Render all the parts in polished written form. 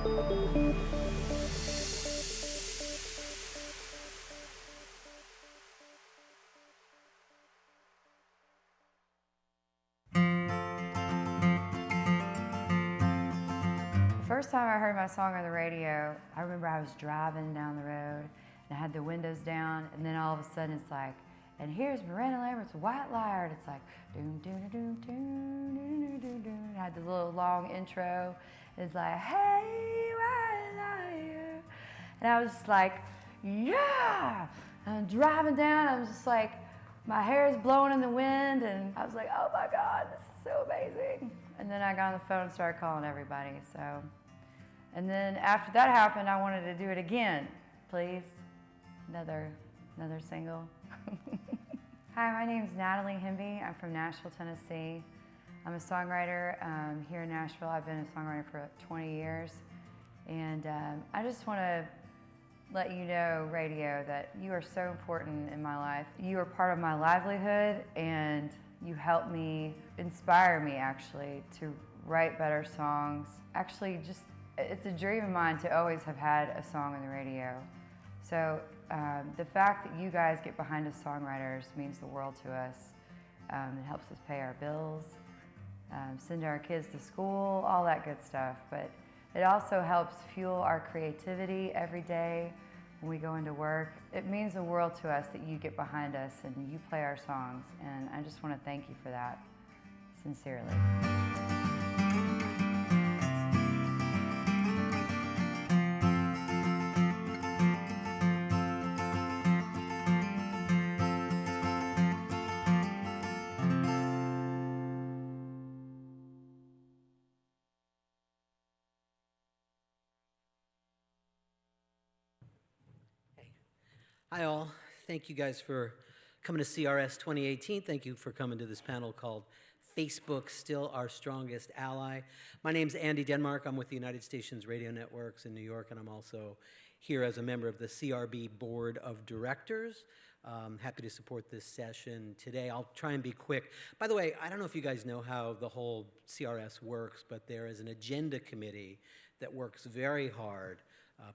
First time I heard my song on the radio, I remember I was driving down the road and I had the windows down, and then all of a sudden it's like, and here's Miranda Lambert's White Liar, and it's like, doom, doom, doom, doom, doom, doom, doom. I had the little long intro. It's like, hey, White Liar. And I was just like, yeah. And I'm driving down, I was just like, my hair is blowing in the wind, and I was like, oh my God, this is so amazing. And then I got on the phone and started calling everybody, so. And then after that happened, I wanted to do it again, please. Another single. Hi, my name's Natalie Hemby. I'm from Nashville, Tennessee. I'm a songwriter here in Nashville. I've been a songwriter for 20 years. And I just want to let you know, radio, that you are so important in my life. You are part of my livelihood, and you help me, inspire me actually, to write better songs. Actually, it's a dream of mine to always have had a song on the radio. So the fact that you guys get behind us songwriters means the world to us. It helps us pay our bills, send our kids to school, all that good stuff. But it also helps fuel our creativity every day when we go into work. It means the world to us that you get behind us and you play our songs. And I just want to thank you for that, sincerely. Hi all, thank you guys for coming to CRS 2018. Thank you for coming to this panel called Facebook Still Our Strongest Ally. My name's Andy Denmark. I'm with the United Stations Radio Networks in New York, and I'm also here as a member of the CRB Board of Directors. Happy to support this session today. I'll try and be quick. By the way, I don't know if you guys know how the whole CRS works, but there is an agenda committee that works very hard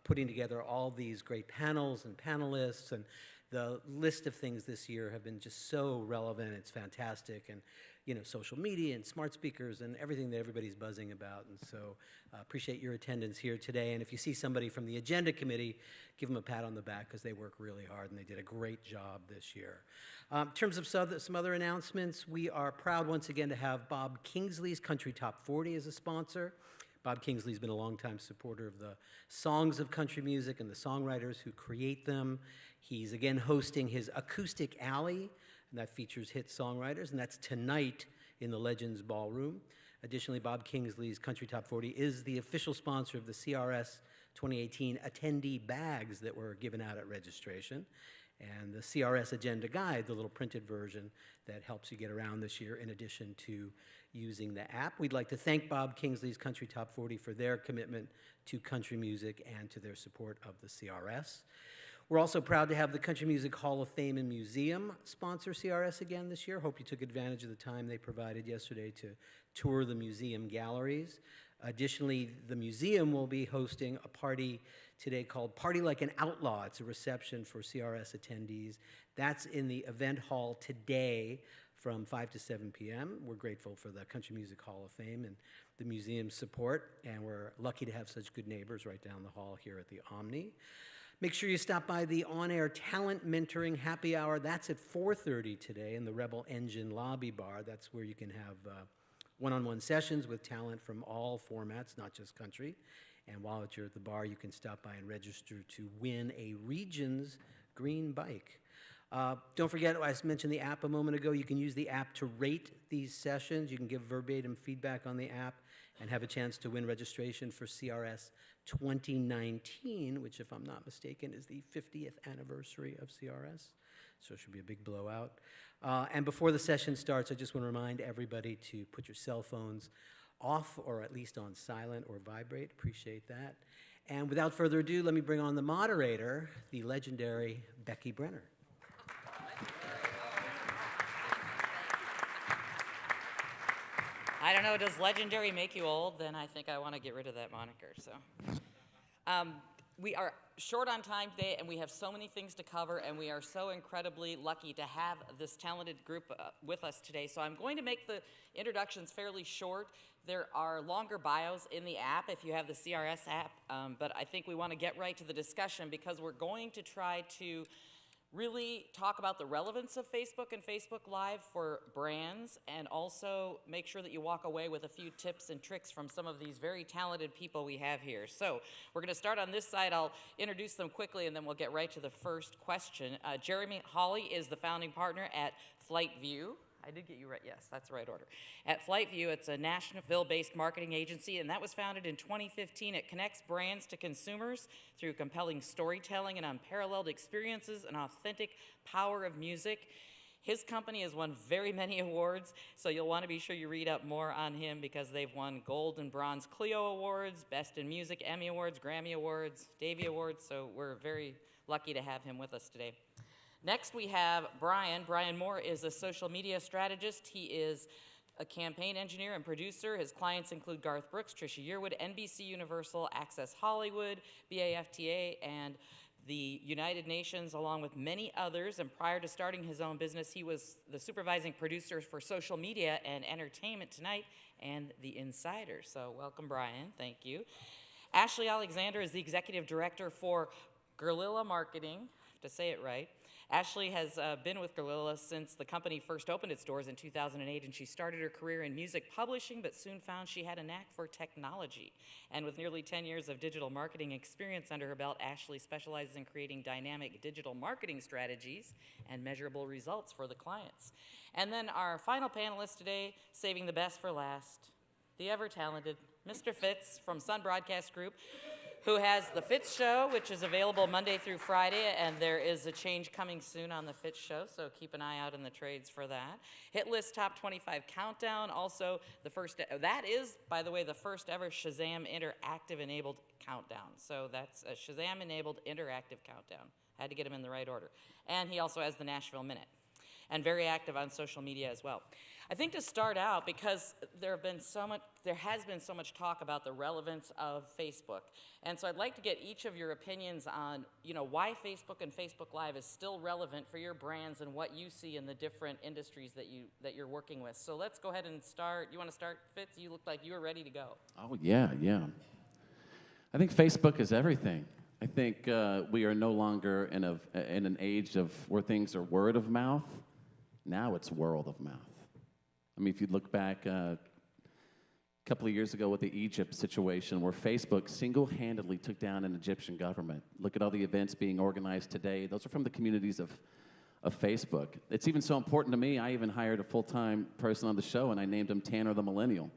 putting together all these great panels and panelists, and the list of things this year have been just so relevant. It's fantastic, and you know, social media and smart speakers and everything that everybody's buzzing about. And so appreciate your attendance here today. And if you see somebody from the agenda committee, give them a pat on the back, because they work really hard and they did a great job this year. In terms of some other announcements, we are proud once again to have Bob Kingsley's Country Top 40 as a sponsor. Bob Kingsley's been a longtime supporter of the songs of country music and the songwriters who create them. He's again hosting his Acoustic Alley, and that features hit songwriters, and that's tonight in the Legends Ballroom. Additionally, Bob Kingsley's Country Top 40 is the official sponsor of the CRS 2018 attendee bags that were given out at registration, and the CRS Agenda Guide, the little printed version that helps you get around this year in addition to using the app. We'd like to thank Bob Kingsley's Country Top 40 for their commitment to country music and to their support of the CRS. We're also proud to have the Country Music Hall of Fame and Museum sponsor CRS again this year. Hope you took advantage of the time they provided yesterday to tour the museum galleries. Additionally, the museum will be hosting a party today called Party Like an Outlaw. It's a reception for CRS attendees. That's in the event hall today from 5 to 7 p.m. We're grateful for the Country Music Hall of Fame and the museum's support, and we're lucky to have such good neighbors right down the hall here at the Omni. Make sure you stop by the on-air talent mentoring happy hour. That's at 4:30 today in the Rebel Engine lobby bar. That's where you can have one-on-one sessions with talent from all formats, not just country. And while you're at the bar, you can stop by and register to win a Regions green bike. Don't forget, I mentioned the app a moment ago. You can use the app to rate these sessions. You can give verbatim feedback on the app and have a chance to win registration for CRS 2019, which, if I'm not mistaken, is the 50th anniversary of CRS. So it should be a big blowout. And before the session starts, I just want to remind everybody to put your cell phones off, or at least on silent or vibrate. Appreciate that. And without further ado, let me bring on the moderator, the legendary Becky Brenner. I don't know, does legendary make you old? Then I think I want to get rid of that moniker. So, we are short on time today, and we have so many things to cover, and we are so incredibly lucky to have this talented group with us today. So I'm going to make the introductions fairly short. There are longer bios in the app if you have the CRS app, but I think we want to get right to the discussion because we're going to try to really talk about the relevance of Facebook and Facebook Live for brands, and also make sure that you walk away with a few tips and tricks from some of these very talented people we have here. So we're going to start on this side. I'll introduce them quickly, and then we'll get right to the first question. Jeremy Hawley is the founding partner at FlightView. I did get you right. Yes, that's the right order. At FlightView, it's a Nashville-based marketing agency, and that was founded in 2015. It connects brands to consumers through compelling storytelling and unparalleled experiences and authentic power of music. His company has won very many awards, so you'll want to be sure you read up more on him because they've won Gold and Bronze Clio Awards, Best in Music Emmy Awards, Grammy Awards, Davie Awards, so we're very lucky to have him with us today. Next, we have Brian. Brian Moore is a social media strategist. He is a campaign engineer and producer. His clients include Garth Brooks, Trisha Yearwood, NBC Universal, Access Hollywood, BAFTA, and the United Nations, along with many others. And prior to starting his own business, he was the supervising producer for social media and entertainment tonight and The Insider. So welcome, Brian. Thank you. Ashley Alexander is the executive director for Guerrilla Marketing. I have to say it right. Ashley has been with Guerrilla since the company first opened its doors in 2008, and she started her career in music publishing, but soon found she had a knack for technology. And with nearly 10 years of digital marketing experience under her belt, Ashley specializes in creating dynamic digital marketing strategies and measurable results for the clients. And then our final panelist today, saving the best for last, the ever-talented Mr. Fitz from Sun Broadcast Group, who has the Fitz Show, which is available Monday through Friday, and there is a change coming soon on the Fitz Show, so keep an eye out in the trades for that. Hit List Top 25 Countdown, also that is, by the way, the first ever Shazam Interactive Enabled Countdown. So that's a Shazam Enabled Interactive Countdown. I had to get him in the right order. And he also has the Nashville Minute, and very active on social media as well. I think to start out, because there has been so much talk about the relevance of Facebook, and so I'd like to get each of your opinions on, why Facebook and Facebook Live is still relevant for your brands and what you see in the different industries that you're working with. So let's go ahead and start. You want to start, Fitz? You look like you were ready to go. Oh yeah. I think Facebook is everything. I think we are no longer in an age of where things are word of mouth. Now it's world of mouth. I mean, if you look back a couple of years ago with the Egypt situation where Facebook single-handedly took down an Egyptian government. Look at all the events being organized today. Those are from the communities of Facebook. It's even so important to me, I even hired a full-time person on the show, and I named him Tanner the Millennial.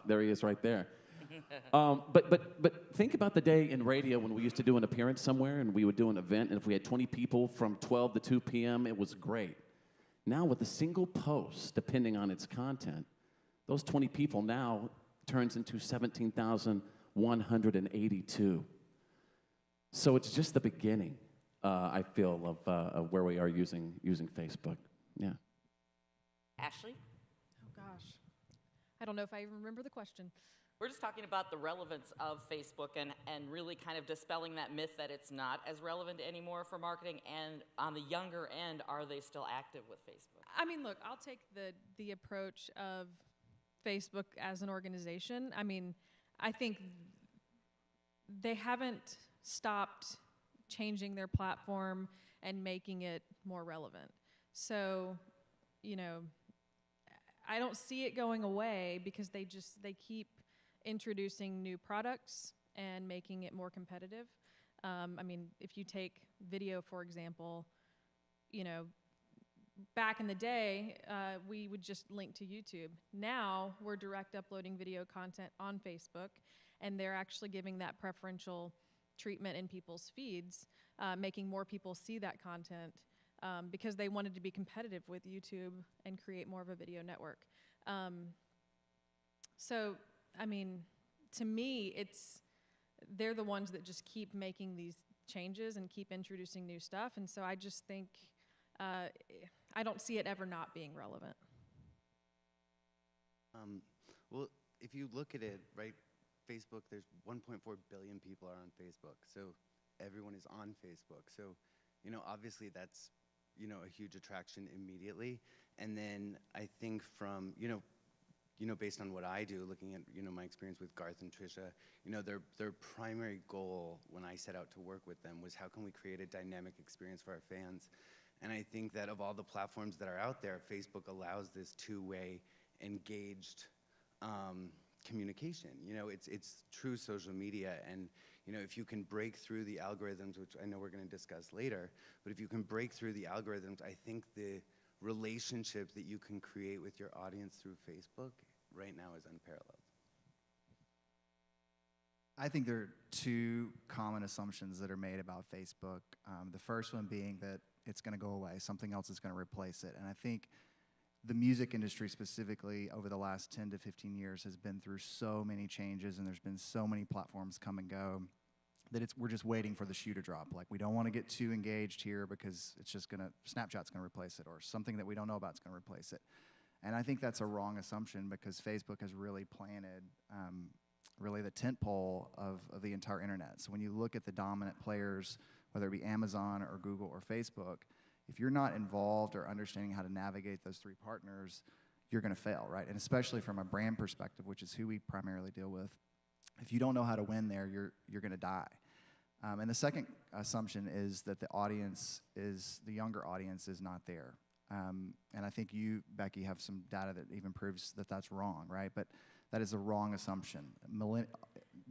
There he is right there. But think about the day in radio when we used to do an appearance somewhere, and we would do an event, and if we had 20 people from 12 to 2 p.m., it was great. Now with a single post, depending on its content, those 20 people now turns into 17,182. So it's just the beginning, I feel, of where we are using Facebook. Yeah. Ashley? Oh, gosh. I don't know if I even remember the question. We're just talking about the relevance of Facebook and really kind of dispelling that myth that it's not as relevant anymore for marketing. And on the younger end, are they still active with Facebook? I mean, look, I'll take the approach of Facebook as an organization. I mean, I think they haven't stopped changing their platform and making it more relevant. So, I don't see it going away because they keep introducing new products and making it more competitive. I mean, if you take video, for example, back in the day, we would just link to YouTube. Now, we're direct uploading video content on Facebook, and they're actually giving that preferential treatment in people's feeds, making more people see that content because they wanted to be competitive with YouTube and create more of a video network. So, I mean, to me, they're the ones that just keep making these changes and keep introducing new stuff, and so I just think I don't see it ever not being relevant. Well, if you look at it, right, Facebook, there's 1.4 billion people are on Facebook, so everyone is on Facebook. So, obviously that's, a huge attraction immediately. And then I think from, based on what I do, looking at, my experience with Garth and Trisha, their primary goal when I set out to work with them was how can we create a dynamic experience for our fans? And I think that of all the platforms that are out there, Facebook allows this two-way, engaged communication. It's true social media, and if you can break through the algorithms, which I know we're going to discuss later, but if you can break through the algorithms, I think the relationship that you can create with your audience through Facebook right now is unparalleled. I think there are two common assumptions that are made about Facebook. The first one being that it's going to go away, something else is going to replace it. And I think the music industry specifically over the last 10 to 15 years has been through so many changes, and there's been so many platforms come and go that we're just waiting for the shoe to drop. Like, we don't want to get too engaged here because it's just Snapchat's going to replace it, or something that we don't know about is going to replace it. And I think that's a wrong assumption, because Facebook has really planted really the tentpole of the entire internet. So when you look at the dominant players, whether it be Amazon or Google or Facebook, if you're not involved or understanding how to navigate those three partners, you're going to fail, right? And especially from a brand perspective, which is who we primarily deal with, if you don't know how to win there, you're going to die. And the second assumption is that the younger audience is not there. And I think you, Becky, have some data that even proves that that's wrong, right? But that is a wrong assumption.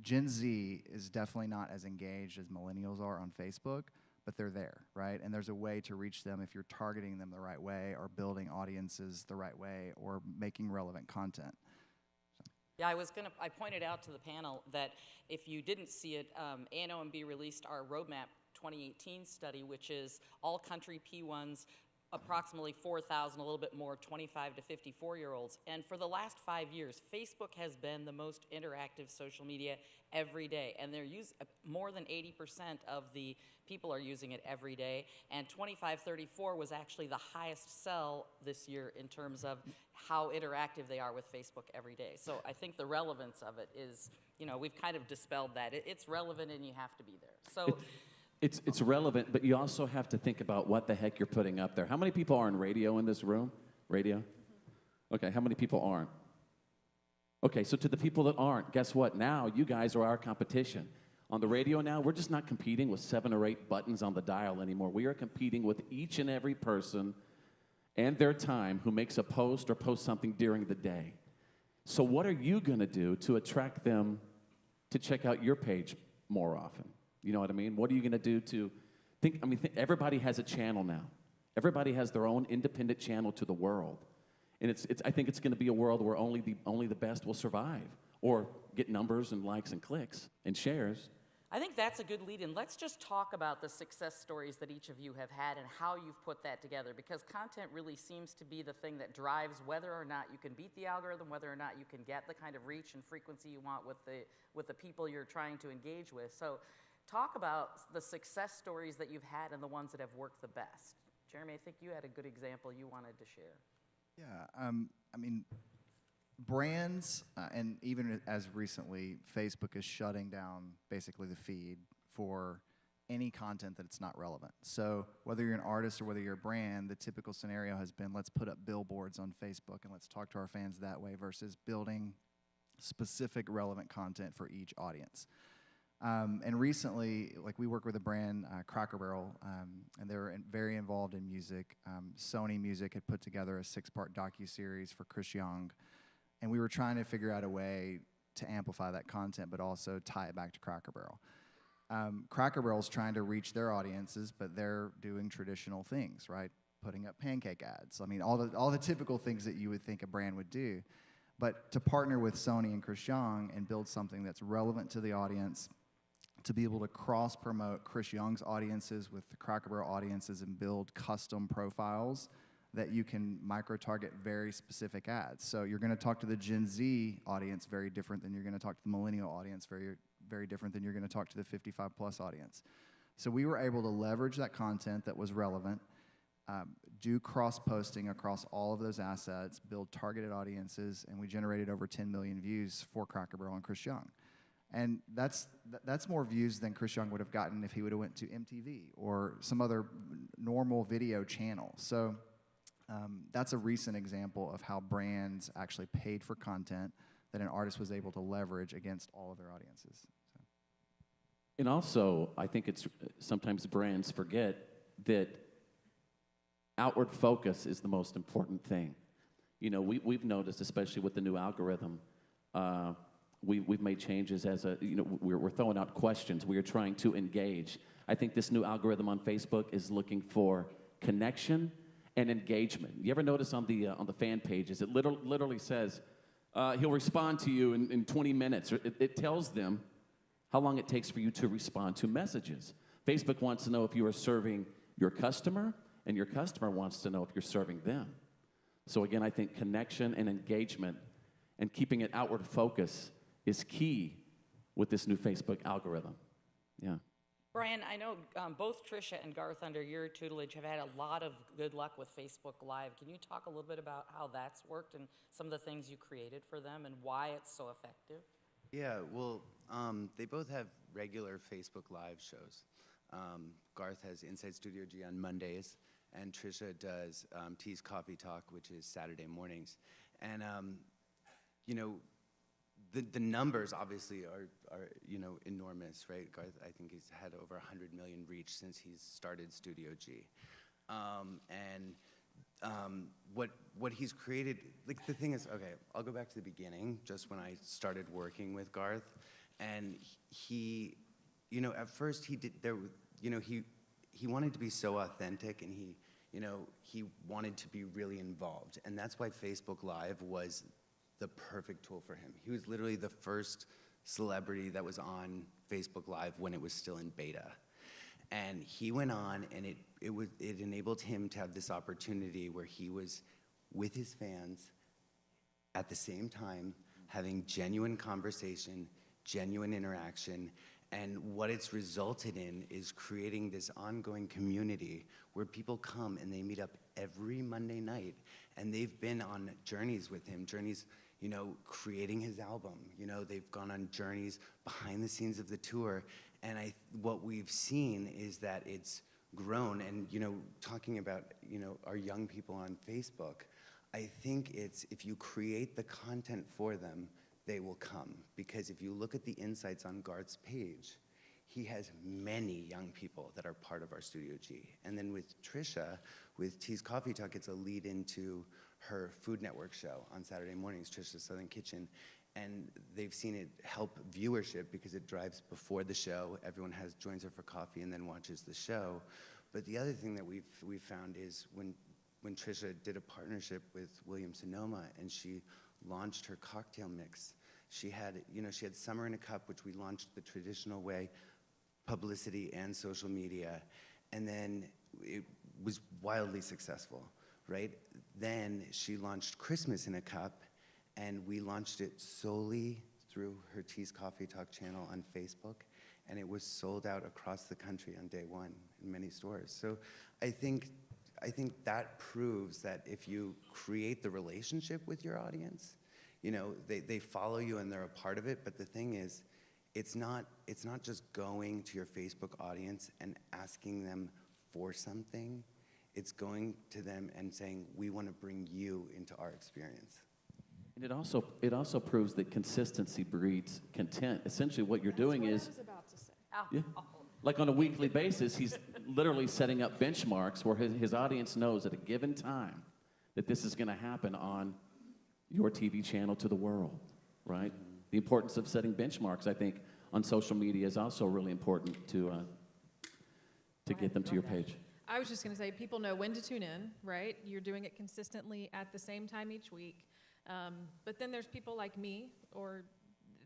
Gen Z is definitely not as engaged as millennials are on Facebook, but they're there, right? And there's a way to reach them if you're targeting them the right way, or building audiences the right way, or making relevant content. Yeah, I pointed out to the panel that if you didn't see it, A&OMB released our Roadmap 2018 study, which is all country P1s, approximately 4,000, a little bit more, 25 to 54-year-olds. And for the last 5 years, Facebook has been the most interactive social media every day. And more than 80% of the people are using it every day. And 25-34 was actually the highest sell this year in terms of how interactive they are with Facebook every day. So I think the relevance of it is, we've kind of dispelled that. It's relevant and you have to be there. So. It's relevant, but you also have to think about what the heck you're putting up there. How many people are on radio in this room? Radio? Okay, how many people aren't? Okay, so to the people that aren't, guess what? Now you guys are our competition. On the radio now, we're just not competing with 7 or 8 buttons on the dial anymore. We are competing with each and every person and their time who makes a post or posts something during the day. So what are you going to do to attract them to check out your page more often? You know what I mean? What are you going to do to think? Everybody has a channel now. Everybody has their own independent channel to the world. And I think it's going to be a world where only the best will survive, or get numbers and likes and clicks and shares. I think that's a good lead-in. Let's just talk about the success stories that each of you have had and how you've put that together, because content really seems to be the thing that drives whether or not you can beat the algorithm, whether or not you can get the kind of reach and frequency you want with the people you're trying to engage with. So talk about the success stories that you've had and the ones that have worked the best. Jeremy, I think you had a good example you wanted to share. Yeah, brands, and even as recently, Facebook is shutting down basically the feed for any content that it's not relevant. So whether you're an artist or whether you're a brand, the typical scenario has been, let's put up billboards on Facebook and let's talk to our fans that way, versus building specific relevant content for each audience. And recently, like, we work with a brand, Cracker Barrel, and they're very involved in music. Sony Music had put together a 6-part docuseries for Chris Young, and we were trying to figure out a way to amplify that content, but also tie it back to Cracker Barrel. Cracker Barrel's trying to reach their audiences, but they're doing traditional things, right? Putting up pancake ads. All the typical things that you would think a brand would do. But to partner with Sony and Chris Young and build something that's relevant to the audience, to be able to cross-promote Chris Young's audiences with the Cracker Barrel audiences and build custom profiles that you can micro-target very specific ads. So you're going to talk to the Gen Z audience very different than you're going to talk to the millennial audience, very, very different than you're going to talk to the 55-plus audience. So we were able to leverage that content that was relevant do cross-posting across all of those assets, build targeted audiences, and we generated over 10 million views for Cracker Barrel and Chris Young. And that's more views than Chris Young would have gotten if he would have went to MTV or some other normal video channel. So that's a recent example of how brands actually paid for content that an artist was able to leverage against all of their audiences. So. And also, I think it's sometimes brands forget that outward focus is the most important thing. You know, we've noticed, especially with the new algorithm, we've made changes as we're throwing out questions. We are trying to engage. I think this new algorithm on Facebook is looking for connection and engagement. You ever notice on the fan pages, it literally says, he'll respond to you in 20 minutes. Or it tells them how long it takes for you to respond to messages. Facebook wants to know if you are serving your customer, and your customer wants to know if you're serving them. So again, I think connection and engagement and keeping it outward focus is key with this new Facebook algorithm. Yeah. Brian, I know both Trisha and Garth, under your tutelage, have had a lot of good luck with Facebook Live. Can you talk a little bit about how that's worked and some of the things you created for them and why it's so effective? Yeah, well, they both have regular Facebook Live shows. Garth has Inside Studio G on Mondays, and Trisha does T's Coffee Talk, which is Saturday mornings. And, you know, the numbers obviously are enormous, right? Garth, I think he's had over 100 million reach since he's started Studio G. What he's created, like the thing is, okay, I'll go back to the beginning, just when I started working with Garth, and he, at first he wanted to be so authentic, and he wanted to be really involved, and that's why Facebook Live was the perfect tool for him. He was literally the first celebrity that was on Facebook Live when it was still in beta. And he went on, and it enabled him to have this opportunity where he was with his fans at the same time, having genuine conversation, genuine interaction, and what it's resulted in is creating this ongoing community where people come and they meet up every Monday night, and they've been on journeys with him, creating his album. They've gone on journeys behind the scenes of the tour, and what we've seen is that it's grown. And talking about our young people on Facebook, I think it's if you create the content for them, they will come. Because if you look at the insights on Garth's page, he has many young people that are part of our Studio G. And then with Trisha, with T's Coffee Talk, it's a lead into her Food Network show on Saturday mornings, Trisha's Southern Kitchen. And they've seen it help viewership because it drives before the show. Everyone joins her for coffee and then watches the show. But the other thing that we've found is when Trisha did a partnership with Williams-Sonoma and she launched her cocktail mix, she had Summer in a Cup, which we launched the traditional way, publicity and social media, and then it was wildly successful, right? Then she launched Christmas in a Cup, and we launched it solely through her T's Coffee Talk channel on Facebook, and it was sold out across the country on day one in many stores. So I think that proves that if you create the relationship with your audience, they follow you and they're a part of it, but the thing is, it's not just going to your Facebook audience and asking them for something. It's going to them and saying, we want to bring you into our experience. And it also proves that consistency breeds content. Essentially what you're doing is, I was about to say. yeah, like on a weekly basis, he's literally setting up benchmarks where his audience knows at a given time that this is going to happen on your TV channel to the world, right? Mm-hmm. The importance of setting benchmarks, I think, on social media is also really important to get them to your page. I was just going to say, people know when to tune in, right? You're doing it consistently at the same time each week. But then there's people like me, or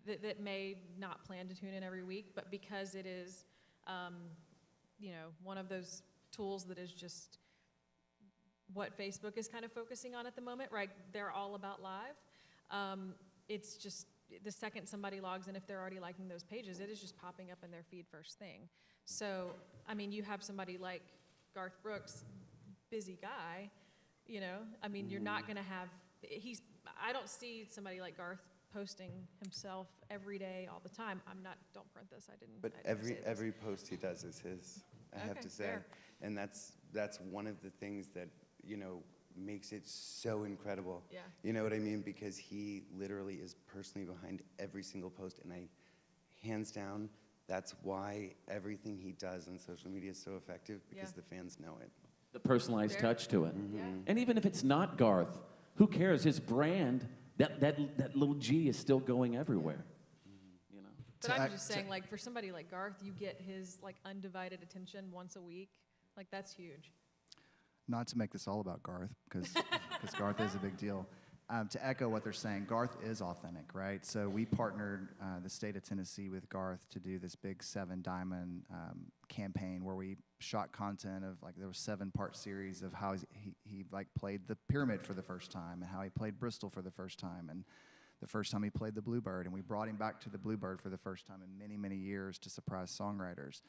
that may not plan to tune in every week, but because it is, one of those tools that is just what Facebook is kind of focusing on at the moment, right? They're all about live. It's just the second somebody logs in, if they're already liking those pages, it is just popping up in their feed first thing. So, I mean, you have somebody like Garth Brooks busy guy, you know, I mean, you're not going to have, I don't see somebody like Garth posting himself every day all the time. Don't print this, I didn't. But I didn't say this. every post he does is his, I have Okay, to say. fair. And that's one of the things that, you know, makes it so incredible. Yeah. You know what I mean? Because he literally is personally behind every single post, and hands down, that's why everything he does on social media is so effective, because Yeah. the fans know it. The personalized Fair. touch to it. Yeah. And even if it's not Garth, who cares? His brand, that little G is still going everywhere. You know? But I'm just saying, like, for somebody like Garth, you get his, like, undivided attention once a week. Like, that's huge. Not to make this all about Garth, because Garth is a big deal. To echo what they're saying, Garth is authentic, right? So we partnered the state of Tennessee with Garth to do this big 7 Diamond campaign where we shot content of, like, there was 7-part series of how he like played the Pyramid for the first time, and how he played Bristol for the first time, and the first time he played the Bluebird, and we brought him back to the Bluebird for the first time in many, many years to surprise songwriters.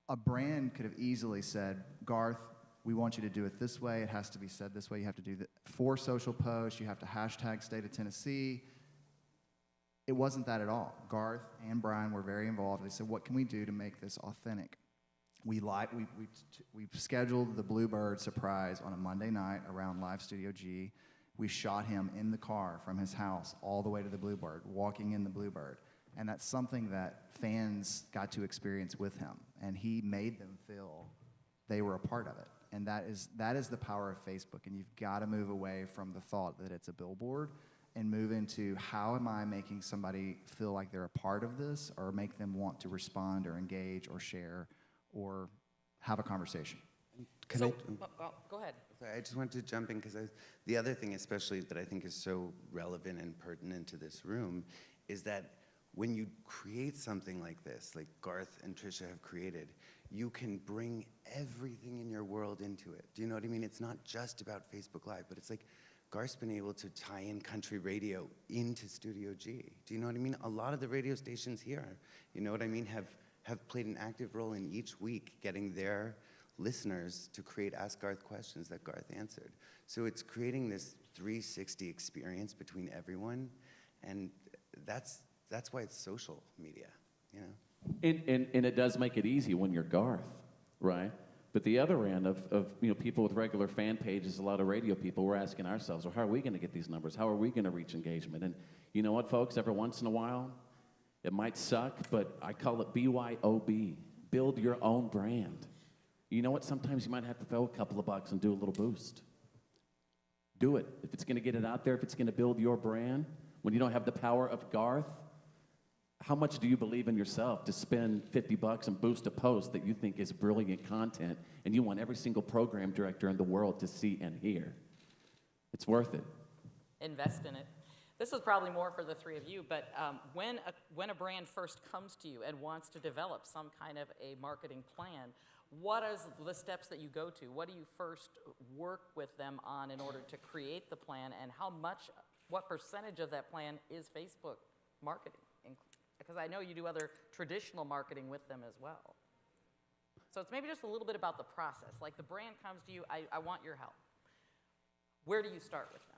A brand could have easily said, Garth, we want you to do it this way. It has to be said this way. You have to do 4 social posts. You have to hashtag State of Tennessee. It wasn't that at all. Garth and Brian were very involved. They said, what can we do to make this authentic? We scheduled the Bluebird surprise on a Monday night around Live Studio G. We shot him in the car from his house all the way to the Bluebird, walking in the Bluebird. And that's something that fans got to experience with him. And he made them feel they were a part of it. And that is the power of Facebook. And you've got to move away from the thought that it's a billboard and move into, how am I making somebody feel like they're a part of this, or make them want to respond or engage or share or have a conversation. Well, go ahead. Sorry, I just wanted to jump in, because the other thing especially that I think is so relevant and pertinent to this room is that when you create something like this, like Garth and Trisha have created, you can bring everything in your world into it. Do you know what I mean? It's not just about Facebook Live, but it's like Garth's been able to tie in country radio into Studio G. Do you know what I mean? A lot of the radio stations here, you know what I mean, have played an active role in each week getting their listeners to create Ask Garth questions that Garth answered. So it's creating this 360 experience between everyone, and that's why it's social media, you know? And it does make it easy when you're Garth, right? But the other end of people with regular fan pages, a lot of radio people, we're asking ourselves, well, how are we going to get these numbers? How are we going to reach engagement? And you know what, folks? Every once in a while, it might suck, but I call it BYOB, build your own brand. You know what? Sometimes you might have to throw a couple of bucks and do a little boost. Do it. If it's going to get it out there, if it's going to build your brand, when you don't have the power of Garth, how much do you believe in yourself to spend $50 and boost a post that you think is brilliant content and you want every single program director in the world to see and hear? It's worth it. Invest in it. This is probably more for the three of you, but when a brand first comes to you and wants to develop some kind of a marketing plan, what are the steps that you go to? What do you first work with them on in order to create the plan, and what percentage of that plan is Facebook marketing? Because I know you do other traditional marketing with them as well. So it's maybe just a little bit about the process. Like, the brand comes to you, I want your help. Where do you start with them?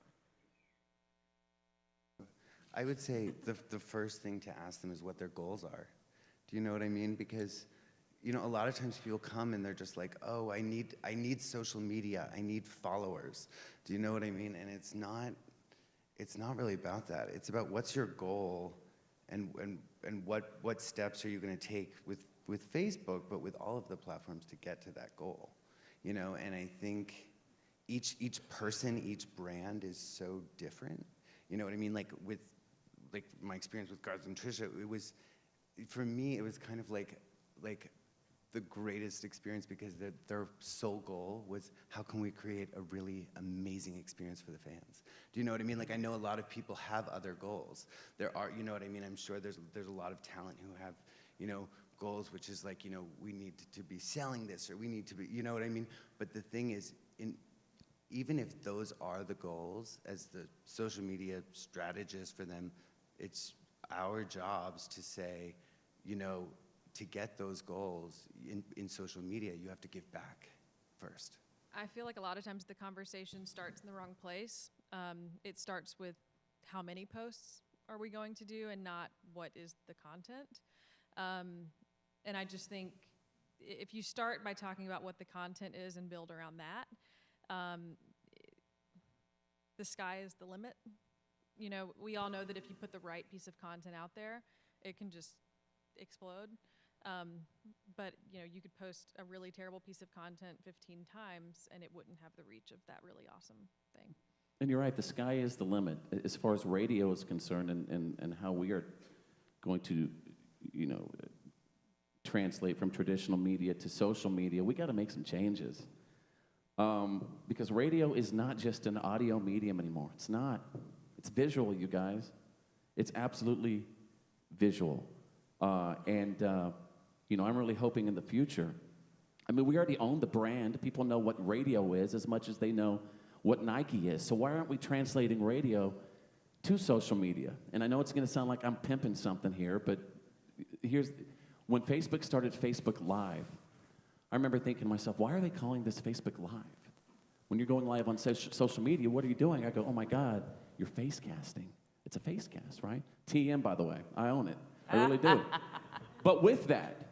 I would say the first thing to ask them is what their goals are. Do you know what I mean? Because, you know, a lot of times people come and they're just like, oh, I need social media, I need followers. Do you know what I mean? And it's not really about that. It's about, what's your goal, and what steps are you going to take with Facebook, but with all of the platforms to get to that goal. You know, and I think each person, each brand is so different. You know what I mean? Like my experience with Garth and Trisha, for me, it was kind of like the greatest experience, because their sole goal was, how can we create a really amazing experience for the fans? Do you know what I mean? Like, I know a lot of people have other goals. There are, you know what I mean? I'm sure there's a lot of talent who have, you know, goals, which is like, you know, we need to be selling this, or we need to be, you know what I mean? But the thing is, even if those are the goals, as the social media strategist for them, it's our jobs to say, you know, to get those goals in social media, you have to give back first. I feel like a lot of times the conversation starts in the wrong place. It starts with how many posts are we going to do and not what is the content. And I just think if you start by talking about what the content is and build around that, the sky is the limit. You know, we all know that if you put the right piece of content out there, it can just explode. But you know, you could post a really terrible piece of content 15 times and it wouldn't have the reach of that really awesome thing. And you're right, the sky is the limit as far as radio is concerned, and how we are going to, you know, translate from traditional media to social media. We got to make some changes. Because radio is not just an audio medium anymore. It's not. It's visual, you guys. It's absolutely visual. You know, I'm really hoping in the future, I mean, we already own the brand. People know what radio is as much as they know what Nike is. So why aren't we translating radio to social media? And I know it's going to sound like I'm pimping something here, but when Facebook started Facebook Live, I remember thinking to myself, why are they calling this Facebook Live? When you're going live on social media, what are you doing? I go, oh my God, you're face casting. It's a face cast, right? TM, by the way, I own it. I really do. But with that,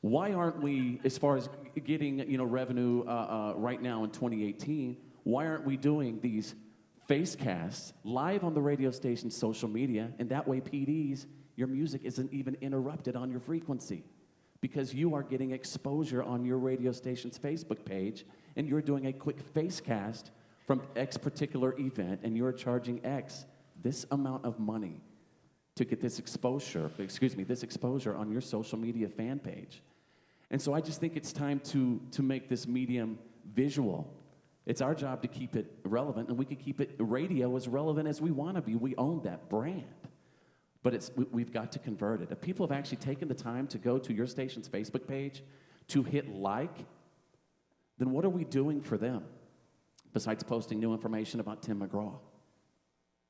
why aren't we, as far as getting, you know, revenue right now in 2018, why aren't we doing these face casts live on the radio station, social media, and that way PDs, your music isn't even interrupted on your frequency, because you are getting exposure on your radio station's Facebook page, and you're doing a quick face cast from X particular event, and you're charging X this amount of money to get this exposure on your social media fan page. And so I just think it's time to make this medium visual. It's our job to keep it relevant, and we can keep it radio as relevant as we want to be. We own that brand. But we've got to convert it. If people have actually taken the time to go to your station's Facebook page to hit like, then what are we doing for them besides posting new information about Tim McGraw?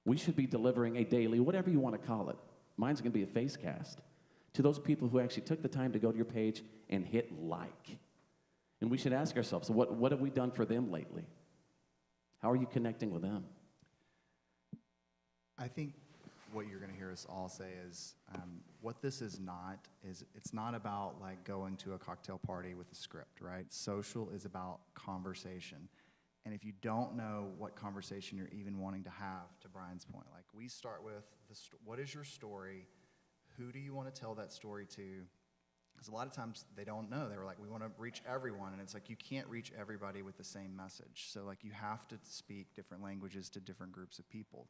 We should be delivering a daily, whatever you want to call it. Mine's going to be a face cast to those people who actually took the time to go to your page and hit like. And we should ask ourselves, what have we done for them lately? How are you connecting with them? I think what you're going to hear us all say is what this is it's not about like going to a cocktail party with a script, right? Social is about conversation. And if you don't know what conversation you're even wanting to have, to Brian's point, like we start with what is your story? Who do you want to tell that story to? Because a lot of times they don't know. They were like, we want to reach everyone. And it's like, you can't reach everybody with the same message. So like you have to speak different languages to different groups of people.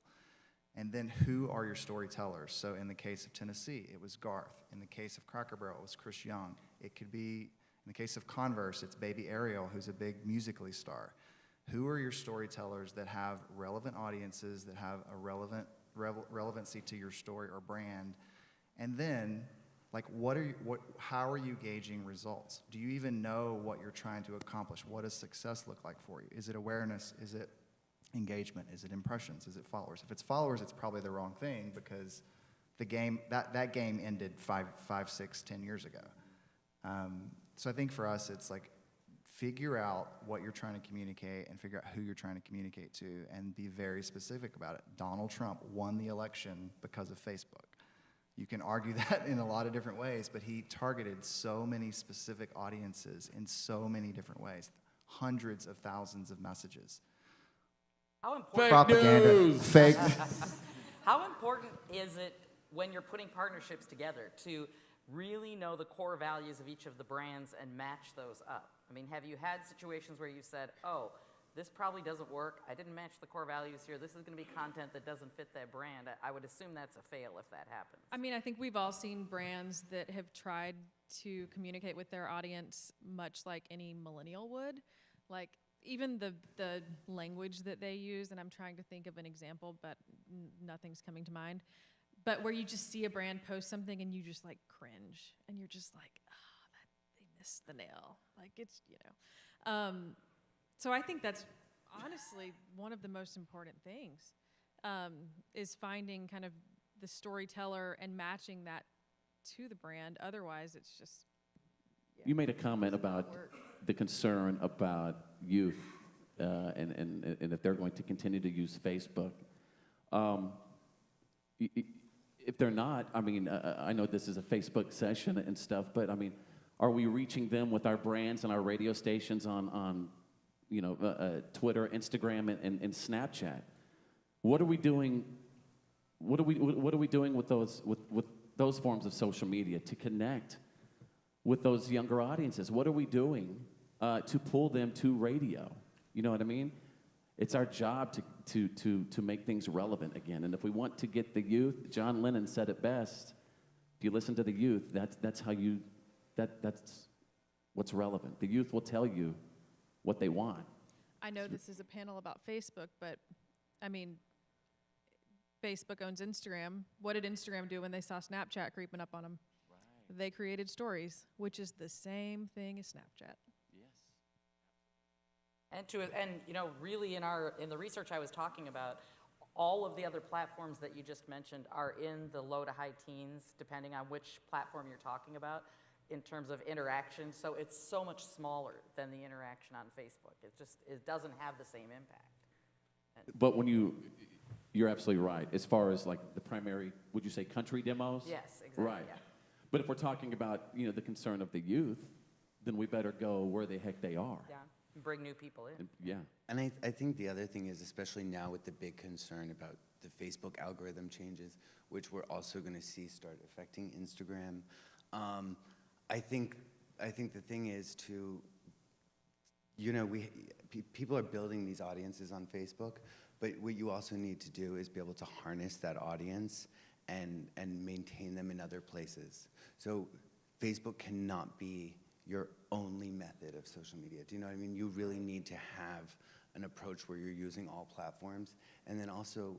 And then who are your storytellers? So in the case of Tennessee, it was Garth. In the case of Cracker Barrel, it was Chris Young. It could be, in the case of Converse, it's Baby Ariel, who's a big Musical.ly star. Who are your storytellers that have relevant audiences, that have a relevancy to your story or brand? And then, like, how are you gauging results? Do you even know what you're trying to accomplish? What does success look like for you? Is it awareness? Is it engagement? Is it impressions? Is it followers? If it's followers, it's probably the wrong thing, because the game, that game ended 5, 6, 10 years ago. So I think for us, it's like, figure out what you're trying to communicate and figure out who you're trying to communicate to, and be very specific about it. Donald Trump won the election because of Facebook. You can argue that in a lot of different ways, but he targeted so many specific audiences in so many different ways, hundreds of thousands of messages. How important, Propaganda. Fake. How important is it when you're putting partnerships together to really know the core values of each of the brands and match those up? I mean, have you had situations where you said, oh, this probably doesn't work, I didn't match the core values here, this is going to be content that doesn't fit that brand? I would assume that's a fail if that happens. I mean, I think we've all seen brands that have tried to communicate with their audience much like any millennial would. Like, even the language that they use, and I'm trying to think of an example, but nothing's coming to mind. But where you just see a brand post something and you just like cringe, and you're just like, oh, they missed the nail. Like, it's, you know. So I think that's honestly one of the most important things, is finding kind of the storyteller and matching that to the brand. Otherwise, it's just, You made a comment about the concern about youth and if they're going to continue to use Facebook. If they're not, I mean, I know this is a Facebook session and stuff, but I mean, are we reaching them with our brands and our radio stations on Twitter, Instagram, and Snapchat? What are we doing? What are we doing with those forms of social media to connect with those younger audiences? What are we doing to pull them to radio? You know what I mean? It's our job to make things relevant again. And if we want to get the youth, John Lennon said it best. If you listen to the youth, that's what's relevant. The youth will tell you what they want. I know this is a panel about Facebook, but I mean, Facebook owns Instagram. What did Instagram do when they saw Snapchat creeping up on them? Right. They created stories, which is the same thing as Snapchat. And you know, really in the research I was talking about, all of the other platforms that you just mentioned are in the low to high teens, depending on which platform you're talking about, in terms of interaction. So it's so much smaller than the interaction on Facebook. It doesn't have the same impact. But when you're absolutely right. As far as like the primary, would you say country demos? Yes, exactly. Right. Yeah. But if we're talking about the concern of the youth, then we better go where the heck they are. Yeah. Bring new people in. Yeah. And I think the other thing is, especially now with the big concern about the Facebook algorithm changes, which we're also going to see start affecting Instagram. I think the thing is to, people are building these audiences on Facebook, but what you also need to do is be able to harness that audience and maintain them in other places. So Facebook cannot be your only method of social media. Do you know what I mean? You really need to have an approach where you're using all platforms, and then also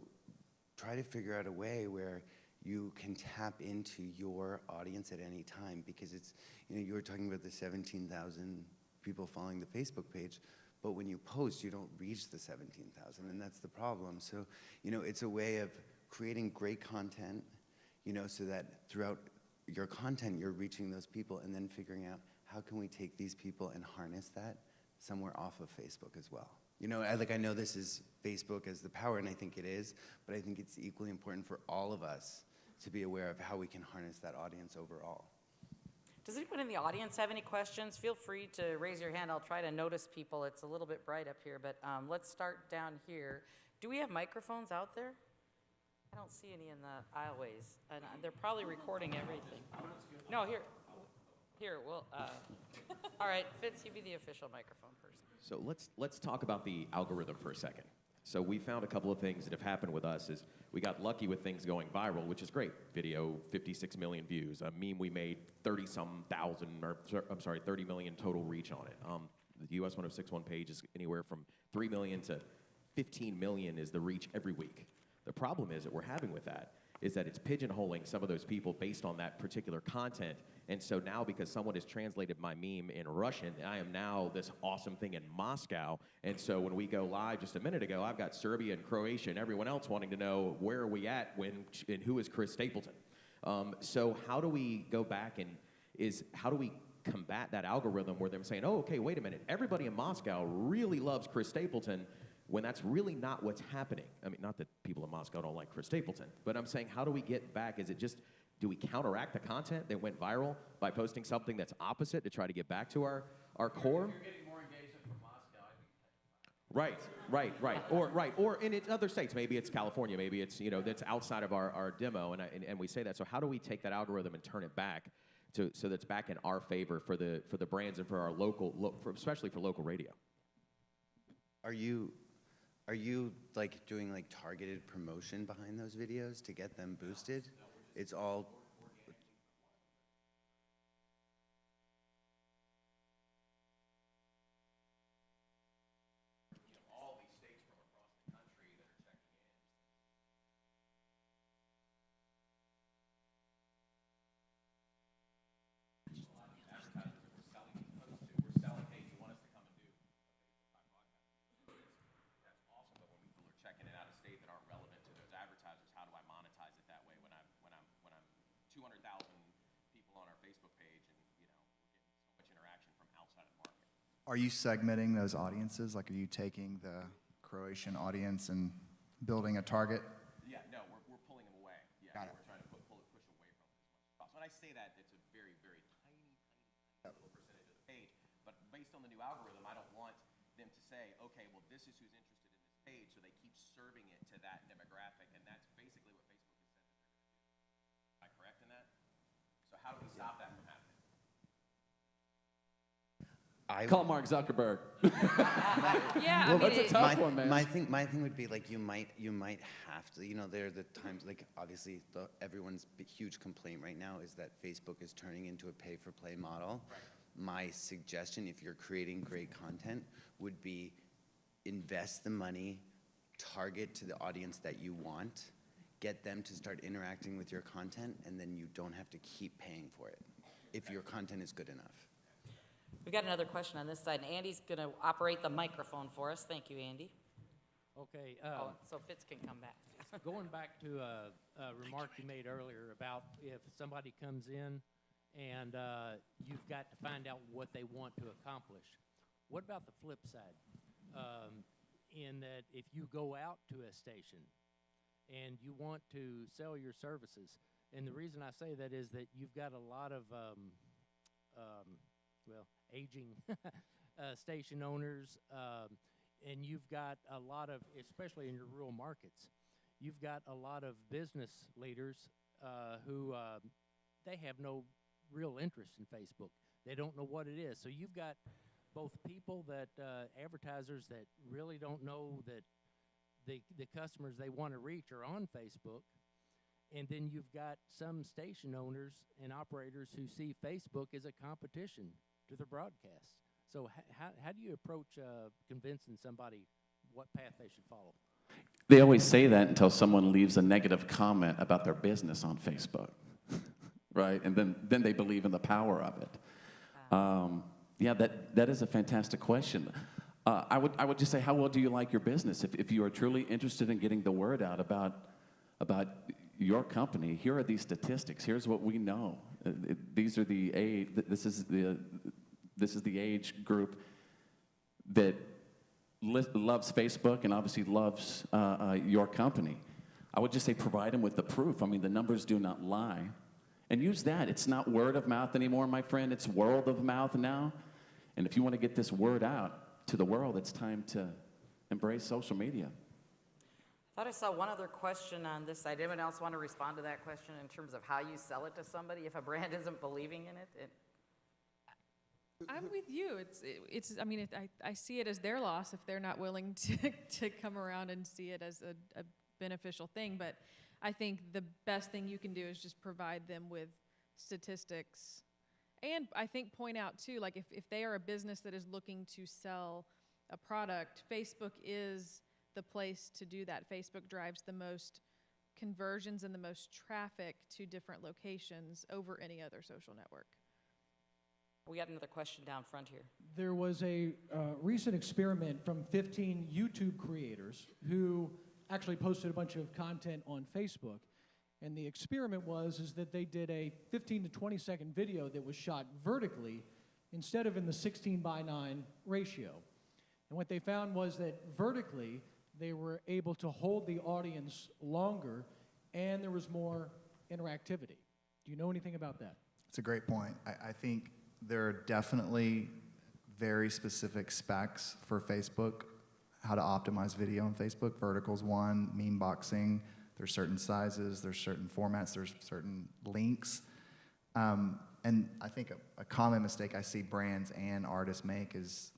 try to figure out a way where you can tap into your audience at any time, because it's, you were talking about the 17,000 people following the Facebook page, but when you post, you don't reach the 17,000, and that's the problem. So, it's a way of creating great content, so that throughout your content, you're reaching those people, and then figuring out, how can we take these people and harness that somewhere off of Facebook as well? I know this is Facebook as the power, and I think it is, but I think it's equally important for all of us to be aware of how we can harness that audience overall. Does anyone in the audience have any questions? Feel free to raise your hand. I'll try to notice people. It's a little bit bright up here, but let's start down here. Do we have microphones out there? I don't see any in the aisleways, and they're probably recording everything. No, here. Well, all right, Fitz, you be the official microphone person. So let's talk about the algorithm for a second. So we found a couple of things that have happened with us. Is we got lucky with things going viral, which is great. Video, 56 million views. A meme we made 30 million total reach on it. The US 1061 page is anywhere from 3 million to 15 million is the reach every week. The problem is that we're having with that is that it's pigeonholing some of those people based on that particular content. And so now, because someone has translated my meme in Russian, I am now this awesome thing in Moscow. And so when we go live just a minute ago, I've got Serbia and Croatia and everyone else wanting to know where are we at and who is Chris Stapleton. So how do we go back and how do we combat that algorithm where they're saying, oh, okay, wait a minute, everybody in Moscow really loves Chris Stapleton, when that's really not what's happening. I mean, not that people in Moscow don't like Chris Stapleton, but I'm saying, how do we get back? Do we counteract the content that went viral by posting something that's opposite to try to get back to our core? If you're getting more engagement from Moscow, Right. Or in other states, maybe it's California, maybe it's, that's outside of our demo, and we say that. So how do we take that algorithm and turn it back so that's back in our favor for the brands and for our especially for local radio? Are you doing targeted promotion behind those videos to get them boosted? It's all. All these states from across the country that are checking in. A lot of advertisers that we're selling these posts to, we're selling, hey, you want us to come and do a Facebook Live podcast? That's awesome, but when people are checking it out of state that aren't relevant to those advertisers, how do I monetize it that way when I'm Are you segmenting those audiences? Like, are you taking the Croatian audience and building a target? Yeah, no, we're pulling them away. Yeah, Got it. we're trying to push away from it as much as possible. When I say that, it's a very, very tiny little percentage of the page. But based on the new algorithm, I don't want them to say, okay, well, this is who's interested in this page, so they keep serving it to that demographic, and that's basically what Facebook has said that they're going to do. Am I correct in that? So how do we stop that from happening? Call Mark Zuckerberg. Yeah, Well, I mean, that's a tough one, man. My thing would be like you might have to, you know, there are the times like obviously everyone's huge complaint right now is that Facebook is turning into a pay-for-play model. Right. My suggestion, if you're creating great content, would be invest the money, target to the audience that you want, get them to start interacting with your content, and then you don't have to keep paying for it if your content is good enough. We've got another question on this side, and Andy's going to operate the microphone for us. Thank you, Andy. Okay, So Fitz can come back. going back to a remark you made earlier about if somebody comes in and you've got to find out what they want to accomplish. What about the flip side? In that if you go out to a station and you want to sell your services, and the reason I say that is that you've got a lot of, aging station owners, and you've got a lot of, especially in your rural markets, you've got a lot of business leaders who they have no real interest in Facebook. They don't know what it is. So you've got both people that advertisers that really don't know that the customers they want to reach are on Facebook, and then you've got some station owners and operators who see Facebook as a competition to the broadcast. So how do you approach convincing somebody what path they should follow? They always say that until someone leaves a negative comment about their business on Facebook, right? And then they believe in the power of it. Yeah, that is a fantastic question. I would just say, how well do you like your business? If you are truly interested in getting the word out about your company, here are these statistics. Here's what we know. These are the age. This is the age group that loves Facebook and obviously loves your company. I would just say provide them with the proof. I mean, the numbers do not lie. And use that. It's not word of mouth anymore, my friend. It's world of mouth now. And if you want to get this word out to the world, it's time to embrace social media. I thought I saw one other question on this side. Anyone else want to respond to that question in terms of how you sell it to somebody if a brand isn't believing in it? I'm with you. It's. I mean, I see it as their loss if they're not willing to come around and see it as a beneficial thing. But I think the best thing you can do is just provide them with statistics, and I think point out too, like if they are a business that is looking to sell a product, Facebook is the place to do that. Facebook drives the most conversions and the most traffic to different locations over any other social network. We got another question down front here. There was a recent experiment from 15 YouTube creators who actually posted a bunch of content on Facebook. And the experiment is that they did a 15 to 20 second video that was shot vertically instead of in the 16:9 ratio. And what they found was that vertically, they were able to hold the audience longer and there was more interactivity. Do you know anything about that? It's a great point. I think there are definitely very specific specs for Facebook, how to optimize video on Facebook. Vertical's one, meme boxing. There's certain sizes, there's certain formats, there's certain links. And I think a common mistake I see brands and artists make is,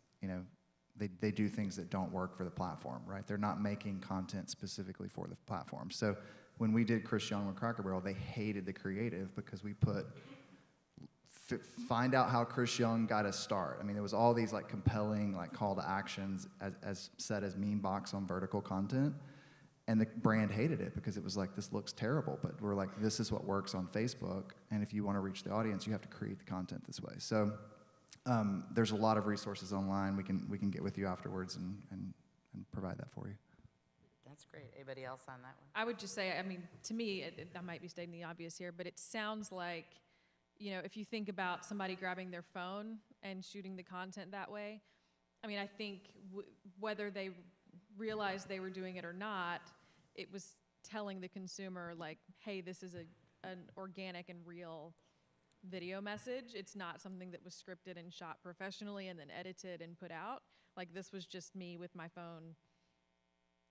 they do things that don't work for the platform, right? They're not making content specifically for the platform. So when we did Chris Young with Cracker Barrel, they hated the creative because we put find out how Chris Young got a start. I mean, there was all these like compelling like call to actions as set as meme box on vertical content. And the brand hated it because it was like, this looks terrible. But we're like, this is what works on Facebook. And if you want to reach the audience, you have to create the content this way. So there's a lot of resources online. We can get with you afterwards and provide that for you. That's great. Anybody else on that one? I would just say, I mean, to me, I might be stating the obvious here, but it sounds like, if you think about somebody grabbing their phone and shooting the content that way, I mean, I think whether they realized they were doing it or not, it was telling the consumer, like, hey, this is an organic and real video message. It's not something that was scripted and shot professionally and then edited and put out. Like, this was just me with my phone,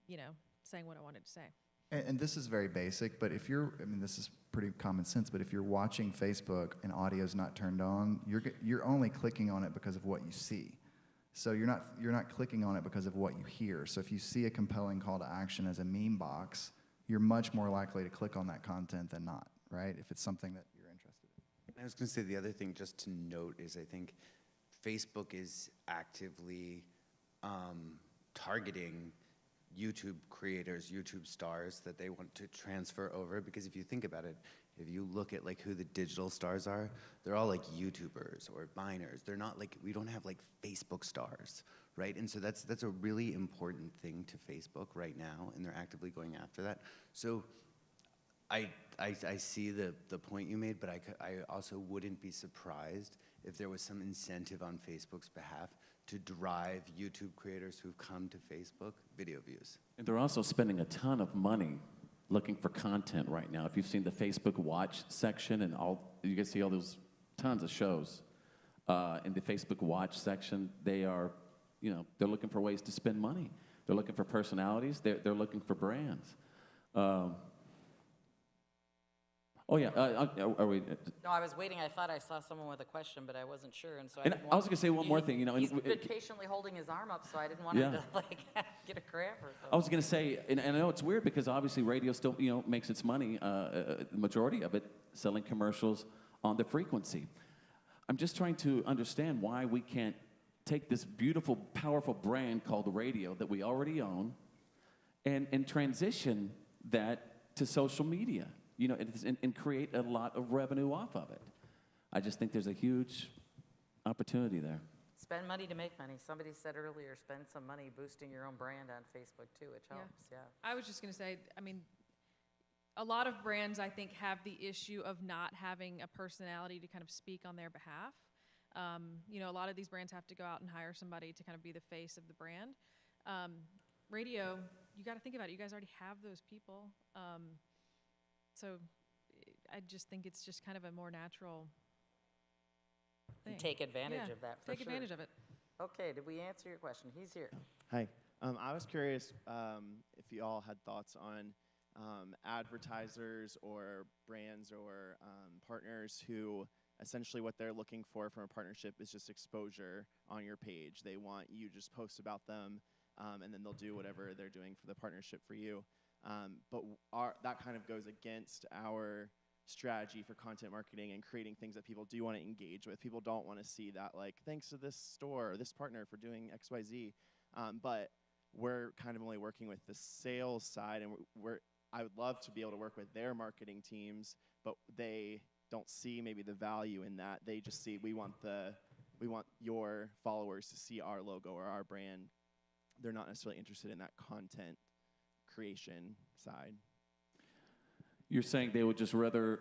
you know, saying what I wanted to say. And this is very basic, but if you're, I mean, this is pretty common sense, but if you're watching Facebook and audio's not turned on, you're only clicking on it because of what you see. So you're not clicking on it because of what you hear. So if you see a compelling call to action as a meme box, you're much more likely to click on that content than not, right? If it's something that you're interested in. I was going to say the other thing just to note is I think Facebook is actively targeting YouTube creators, YouTube stars that they want to transfer over, because if you think about it, if you look at like who the digital stars are, they're all like YouTubers or miners. They're not like, we don't have like Facebook stars, right? And so that's a really important thing to Facebook right now, and they're actively going after that. So I see the point you made, but I also wouldn't be surprised if there was some incentive on Facebook's behalf to drive YouTube creators who've come to Facebook video views. And they're also spending a ton of money looking for content right now. If you've seen the Facebook Watch section, and you can see all those tons of shows in the Facebook Watch section. They are, they're looking for ways to spend money. They're looking for personalities. They're looking for brands. Oh yeah, are we? No, I was waiting. I thought I saw someone with a question, but I wasn't sure, and so I And didn't I was going to say one more thing. He's been patiently holding his arm up, so I didn't want him to like get a cramp or something. I was going to say, and I know it's weird because obviously radio still, makes its money, the majority of it, selling commercials on the frequency. I'm just trying to understand why we can't take this beautiful, powerful brand called the radio that we already own and transition that to social media, and create a lot of revenue off of it. I just think there's a huge opportunity there. Spend money to make money. Somebody said earlier, spend some money boosting your own brand on Facebook too, which helps, yeah. I was just going to say, I mean, a lot of brands, I think, have the issue of not having a personality to kind of speak on their behalf. A lot of these brands have to go out and hire somebody to kind of be the face of the brand. Radio, you got to think about it. You guys already have those people. So I just think it's just kind of a more natural thing. Take advantage of that, for take sure. advantage of it. Okay, did we answer your question? He's here. Hi. I was curious if you all had thoughts on advertisers or brands or partners who essentially what they're looking for from a partnership is just exposure on your page. They want you just post about them, and then they'll do whatever they're doing for the partnership for you. But that kind of goes against our strategy for content marketing and creating things that people do want to engage with. People don't want to see that, like, thanks to this store or this partner for doing X, Y, Z. But we're kind of only working with the sales side, and I would love to be able to work with their marketing teams, but they don't see maybe the value in that. They just see we want your followers to see our logo or our brand. They're not necessarily interested in that content creation side. You're saying they would just rather,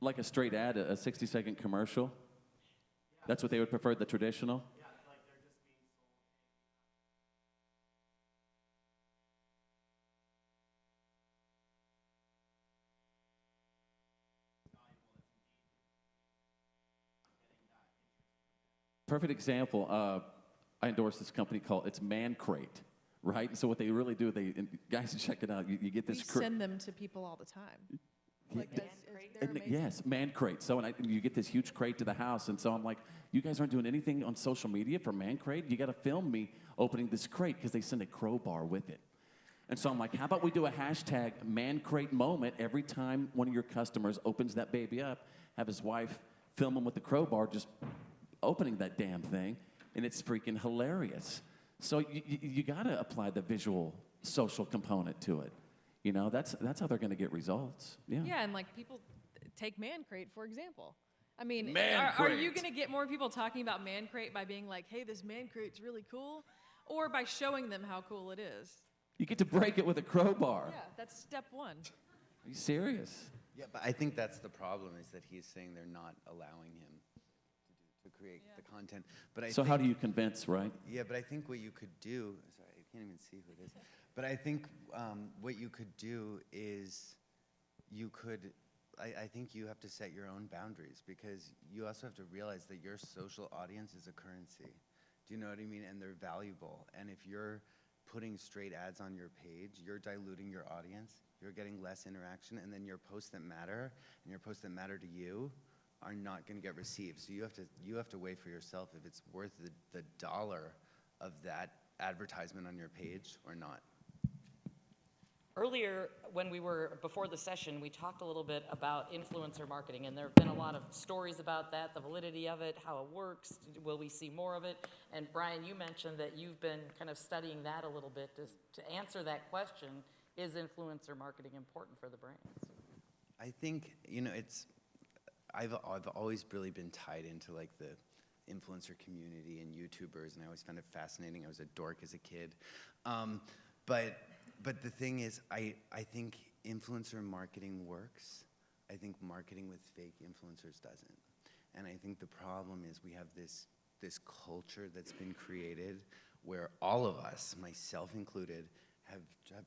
like a straight ad, a 60-second commercial? That's what they would prefer, the traditional? Yeah, like they're just being sold. Perfect example. I endorse this company called, it's Man Crate, right? So what they really do, guys, check it out. You get this. We send them to people all the time. Like they're amazing. Yes, Man Crate. So you get this huge crate to the house, and so I'm like, you guys aren't doing anything on social media for Man Crate? You got to film me opening this crate because they send a crowbar with it. And so I'm like, how about we do a hashtag Man Crate moment every time one of your customers opens that baby up, have his wife film him with the crowbar just opening that damn thing. And it's freaking hilarious. So you got to apply the visual social component to it. That's how they're going to get results. Yeah. Yeah, and like people take Man Crate, for example. I mean, Man are Crate. you going to get more people talking about Man Crate by being like, hey, this Man Crate's really cool? Or by showing them how cool it is? You get to break it with a crowbar. Yeah, that's step one. Are you serious? Yeah, but I think that's the problem, is that he's saying they're not allowing him to create the content. But I So think, how do you convince, right? Yeah, but I think what you could do, sorry, I can't even see who it is. But I think what you could do is you could, I think you have to set your own boundaries, because you also have to realize that your social audience is a currency. Do you know what I mean? And they're valuable. And if you're putting straight ads on your page, you're diluting your audience, you're getting less interaction, and then your posts that matter, and your posts that matter to you, are not going to get received. So you have to weigh for yourself if it's worth the dollar of that advertisement on your page or not. Earlier, when we were before the session, we talked a little bit about influencer marketing, and there have been a lot of stories about that, the validity of it, how it works, will we see more of it? And Brian, you mentioned that you've been kind of studying that a little bit to answer that question, is influencer marketing important for the brands? I think, I've always really been tied into like the influencer community and YouTubers, and I always found it fascinating. I was a dork as a kid. But the thing is, I think influencer marketing works. I think marketing with fake influencers doesn't. And I think the problem is we have this culture that's been created where all of us, myself included, have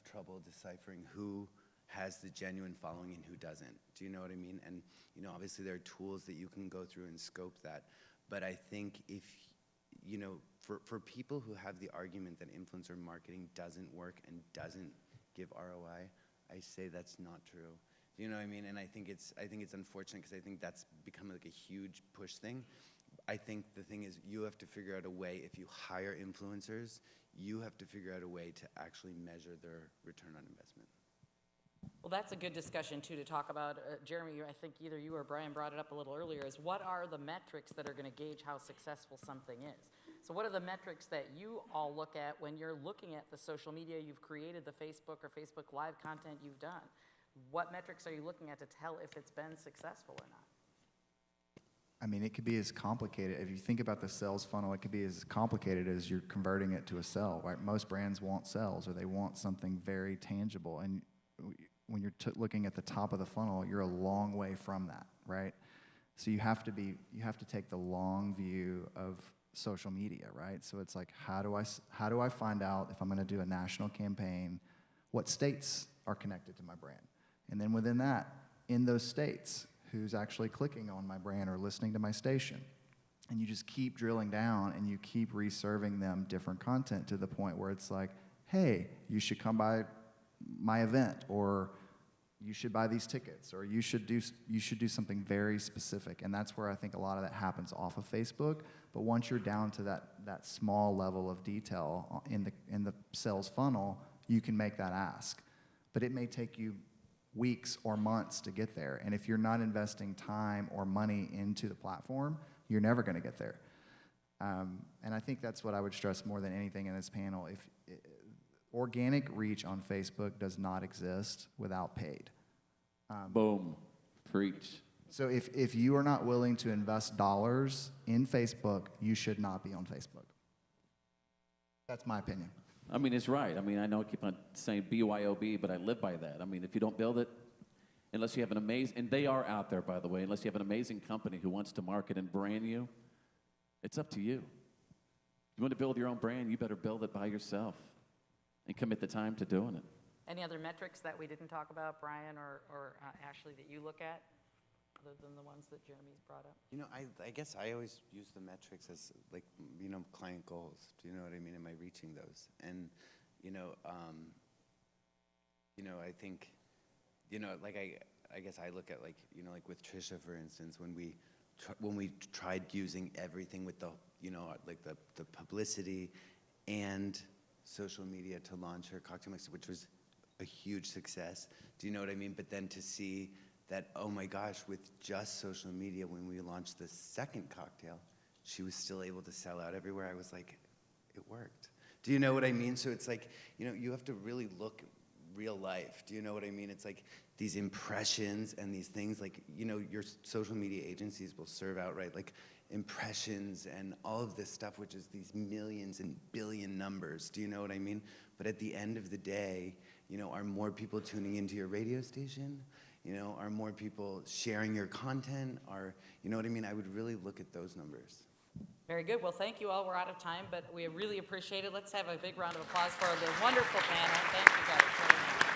trouble deciphering who has the genuine following and who doesn't. Do you know what I mean? And obviously there are tools that you can go through and scope that. But I think if, for people who have the argument that influencer marketing doesn't work and doesn't give ROI, I say that's not true. Do you know what I mean? And I think it's unfortunate, because I think that's become like a huge push thing. I think the thing is, you have to figure out a way, if you hire influencers, you have to figure out a way to actually measure their return on investment. Well, that's a good discussion, too, to talk about. Jeremy, I think either you or Brian brought it up a little earlier, is what are the metrics that are going to gauge how successful something is? So what are the metrics that you all look at when you're looking at the social media you've created, the Facebook or Facebook Live content you've done? What metrics are you looking at to tell if it's been successful or not? I mean, it could be as complicated. If you think about the sales funnel, it could be as complicated as you're converting it to a sale, right? Most brands want sales, or they want something very tangible. And when you're looking at the top of the funnel, you're a long way from that, right? So you have to take the long view of social media, right? So it's like, how do I find out, if I'm going to do a national campaign, what states are connected to my brand? And then within that, in those states, who's actually clicking on my brand or listening to my station? And you just keep drilling down, and you keep reserving them different content to the point where it's like, hey, you should come by my event, or you should buy these tickets, or you should do something very specific. And that's where I think a lot of that happens off of Facebook. But once you're down to that small level of detail in the sales funnel, you can make that ask. But it may take you weeks or months to get there. And if you're not investing time or money into the platform, you're never going to get there. And I think that's what I would stress more than anything in this panel. Organic reach on Facebook does not exist without paid. Boom. Preach. So if you are not willing to invest dollars in Facebook, you should not be on Facebook. That's my opinion. I mean, it's right. I mean, I know I keep on saying BYOB, but I live by that. I mean, if you don't build it, unless you have an amazing, and they are out there, by the way, unless you have an amazing company who wants to market and brand you, it's up to you. You want to build your own brand, you better build it by yourself and commit the time to doing it. Any other metrics that we didn't talk about, Brian or Ashley, that you look at, other than the ones that Jeremy's brought up? I guess I always use the metrics as like, client goals. Do you know what I mean? Am I reaching those? And, I think, I guess I look at like with Trisha, for instance, when we tried using everything with the, the publicity and social media to launch her cocktail mix, which was a huge success. Do you know what I mean? But then to see that, oh my gosh, with just social media, when we launched the second cocktail, she was still able to sell out everywhere. I was like, it worked. Do you know what I mean? So it's like, you have to really look real life. Do you know what I mean? It's like these impressions and these things, like, your social media agencies will serve out, right? Like impressions and all of this stuff, which is these millions and billion numbers. Do you know what I mean? But at the end of the day, are more people tuning into your radio station? You know, are more people sharing your content? You know what I mean? I would really look at those numbers. Very good. Well, thank you all. We're out of time, but we really appreciate it. Let's have a big round of applause for the wonderful panel. Thank you guys very much.